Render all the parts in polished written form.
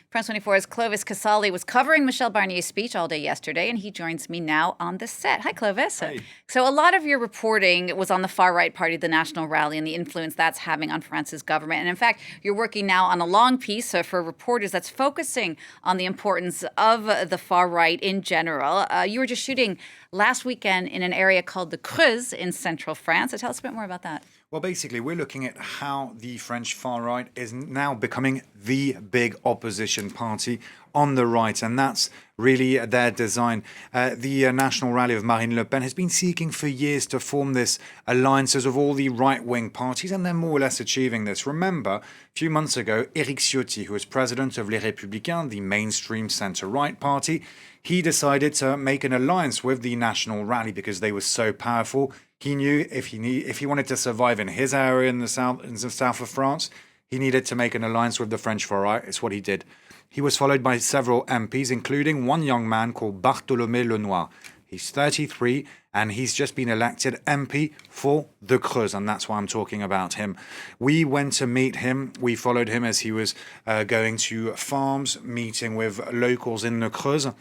France 24's Clovis Casali was covering Michel Barnier's speech all day yesterday, and he joins me now on the set. Hi, Clovis. Hey. So a lot of your reporting was on the far-right party, the National Rally, and the influence that's having on France's government. And in fact, you're working now on a long piece for reporters that's focusing on the importance of the far-right in general. You were just shooting last weekend in an area called the Creuse in central France. So tell us a bit more about that. Well, basically, we're looking at how the French far right is now becoming the big opposition party on the right, and that's really their design. The National Rally of Marine Le Pen has been seeking for years to form this alliances of all the right-wing parties, and they're more or less achieving this. Remember, a few months ago, Éric Ciotti, who was president of Les Républicains, the mainstream centre-right party, he decided to make an alliance with the National Rally because they were so powerful. He knew if he wanted to survive in his area in the south of France, he needed to make an alliance with the French far right. It's what he did. He was followed by several MPs, including one young man called Bartholomé Lenoir. He's 33 and he's just been elected MP for the Creuse, and that's why I'm talking about him. We went to meet him. We followed him as he was going to farms, meeting with locals in the Creuse.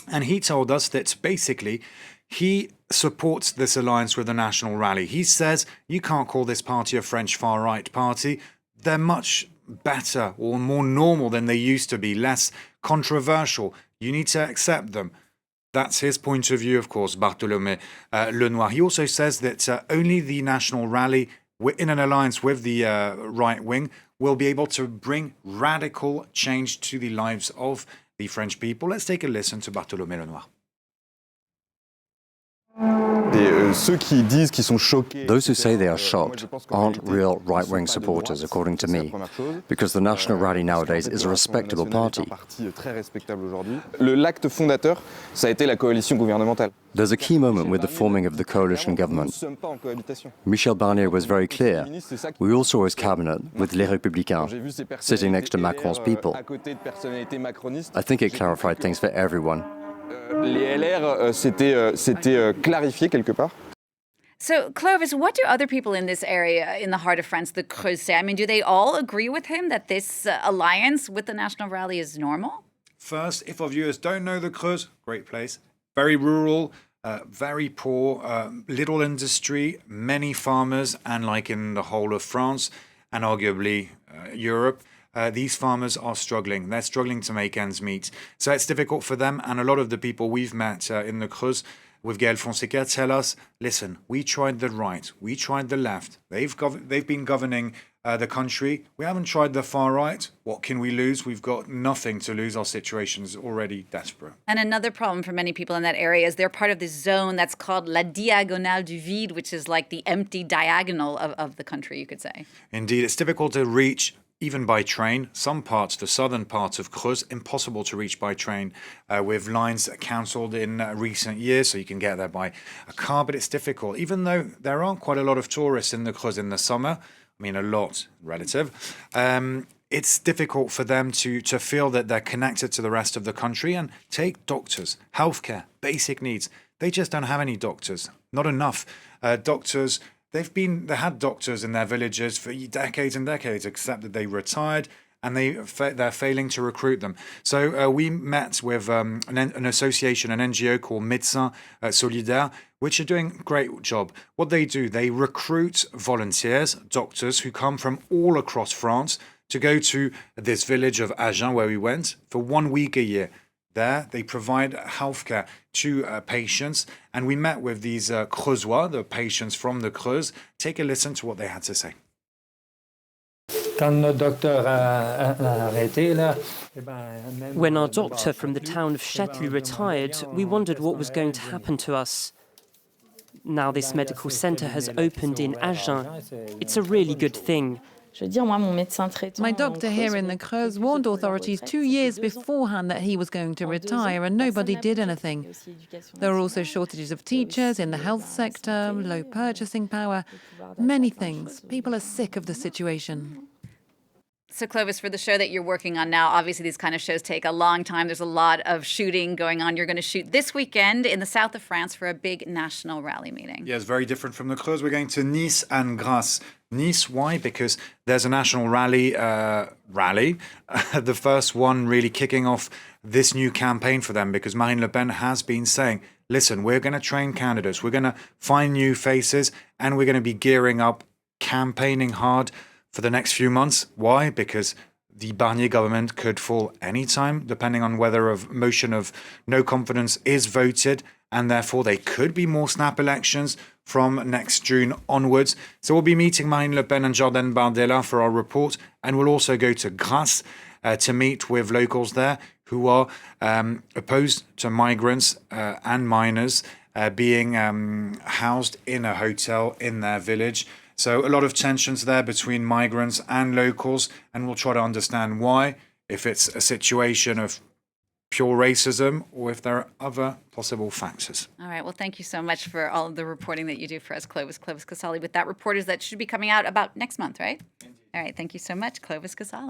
And he told us that basically he supports this alliance with the National Rally. He says you can't call this party a French far-right party. They're much better or more normal than they used to be, less controversial. You need to accept them. That's his point of view, of course, Bartholomé Lenoir. He also says that only the National Rally, in an alliance with the right wing, will be able to bring radical change to the lives of the French people. Let's take a listen to Bartholomé Lenoir. Those who say they are shocked aren't real right-wing supporters, according to me, because the National Rally nowadays is a respectable party. There's a key moment with the forming of the coalition government. Michel Barnier was very clear. We all saw his cabinet with Les Républicains, sitting next to Macron's people. I think it clarified things for everyone. Les LR, c'était clarifié quelque part. So, Clovis, what do other people in this area, in the heart of France, the Creuse, say? I mean, do they all agree with him that this alliance with the National Rally is normal? First, if our viewers don't know the Creuse, great place. Very rural, very poor, little industry, many farmers, and like in the whole of France and arguably Europe, these farmers are struggling. They're struggling to make ends meet. So it's difficult for them. And a lot of the people we've met in the Creuse with Gaël Fonseca tell us, listen, we tried the right. We tried the left. They've been governing the country. We haven't tried the far right. What can we lose? We've got nothing to lose. Our situation is already desperate. And another problem for many people in that area is they're part of this zone that's called La Diagonale du Vide, which is like the empty diagonal of the country, you could say. Indeed, it's difficult to reach even by train. Some parts, the southern parts of Creuse, impossible to reach by train with lines cancelled in recent years, so you can get there by a car, but it's difficult. Even though there are quite a lot of tourists in the Creuse in the summer, I mean a lot, relative, it's difficult for them to feel that they're connected to the rest of the country. And take doctors, healthcare, basic needs. They just don't have any doctors, not enough doctors. They had doctors in their villages for decades and decades, except that they retired and they're failing to recruit them. So we met with an association, an NGO called Médecins Solidaires, which are doing a great job. What they do, they recruit volunteers, doctors who come from all across France to go to this village of Agen where we went for 1 week a year. There, they provide healthcare to patients, and we met with these Creusois, the patients from the Creuse. Take a listen to what they had to say. When our doctor from the town of Châtelet retired, we wondered what was going to happen to us. Now this medical centre has opened in Agen. It's a really good thing. My doctor here in the Creuse warned authorities 2 years beforehand that he was going to retire, and nobody did anything. There are also shortages of teachers in the health sector, low purchasing power, many things. People are sick of the situation. So, Clovis, for the show that you're working on now, obviously these kind of shows take a long time. There's a lot of shooting going on. You're going to shoot this weekend in the south of France for a big national rally meeting. Yeah, it's very different from the Creuse. We're going to Nice and Grasse. Nice, why? Because there's a national rally, the first one really kicking off this new campaign for them, because Marine Le Pen has been saying, listen, we're going to train candidates, we're going to find new faces, and we're going to be gearing up, campaigning hard for the next few months. Why? Because the Barnier government could fall anytime, depending on whether a motion of no confidence is voted, and therefore they could be more snap elections from next June onwards. So we'll be meeting Marine Le Pen and Jordan Bardella for our report, and we'll also go to Grasse to meet with locals there who are opposed to migrants and minors being housed in a hotel in their village. So a lot of tensions there between migrants and locals, and we'll try to understand why, if it's a situation of pure racism or if there are other possible factors. All right. Well, thank you so much for all of the reporting that you do for us, Clovis Casali, with that reporters that should be coming out about next month, right? Indeed. All right. Thank you so much, Clovis Casali.